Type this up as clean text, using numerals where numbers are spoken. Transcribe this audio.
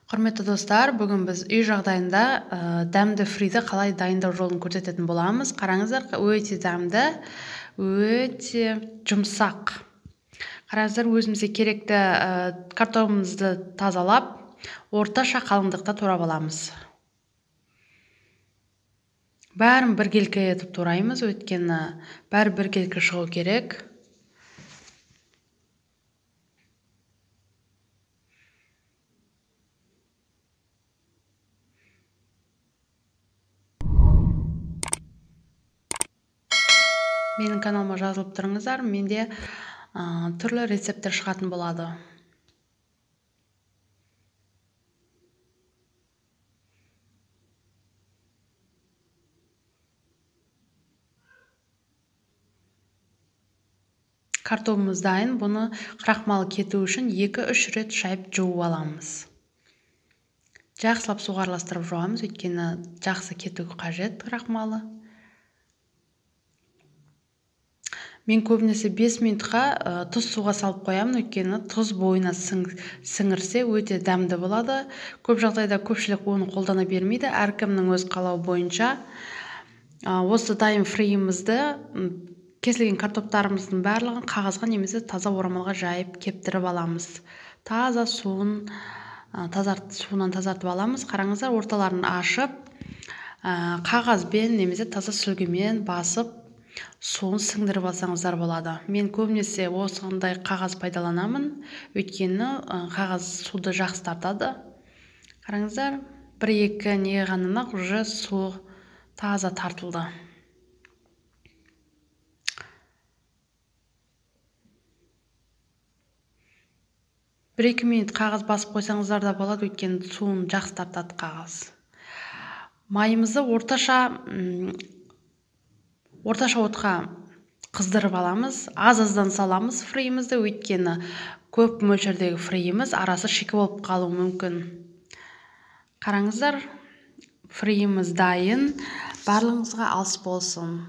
Құрметті достар, бүгін біз үй жағдайында дәмді фриді қалай дайындау жолын көрсететін боламыз. Қараңыздар, өте дәмді, өте жұмсақ. Қараңыздар, өзімізге керекті картопымызды тазалап, орташа қалыңдықта турап аламыз. Бәрін біркелкі етіп тураймыз, өйткені бәрі біркелкі шығу керек. Менің каналыма жазылып тұрыңыздар, менде түрлі рецепттер шығатын болады. Картопымыз дайын, бұны крахмалы кету үшін 2-3 рет шайып жуып аламыз. Жақсылап суға араластырып жуамыз, өйткені жақсы кетуі қажет крахмалы. Мен көбінесе 5 минутқа тұз суға салып қоямын, өйткені тұз бойына сіңірсе өте дәмді болады. Көп жағдайда көпшілік оны қолдана бермейді, әркімнің өз қалауы бойынша. Осы дайын фриімізді кесілген картоптарымыздың барлығын қағазға немесе таза орамалға жайып кептіріп аламыз. Таза суынан тазартып аламыз. Қараңыздар, орталарын ашып, қағазбен немесе таза сүлгімен басып, суын сіңдіріп алсаңыздар болады. Мен көбінесе осындай қағаз пайдаланамын, өйткені қағаз суды жақсы тартады. Қараңыздар, 1-2 не ғанына уже су таза тартылды. Бір-екі минут қағаз басып қойсаңыздар да болады, өйткені суын жақсы тартады қағаз. Майымызды орташа отқа қыздырып аламыз. Аз-аздан саламыз фриімізді, өйткені көп мөлшердегі фриіміз арасы шикі болып қалуы мүмкін. Қараңыздар, фриіміз дайын. Барлығыңызға алыс болсын.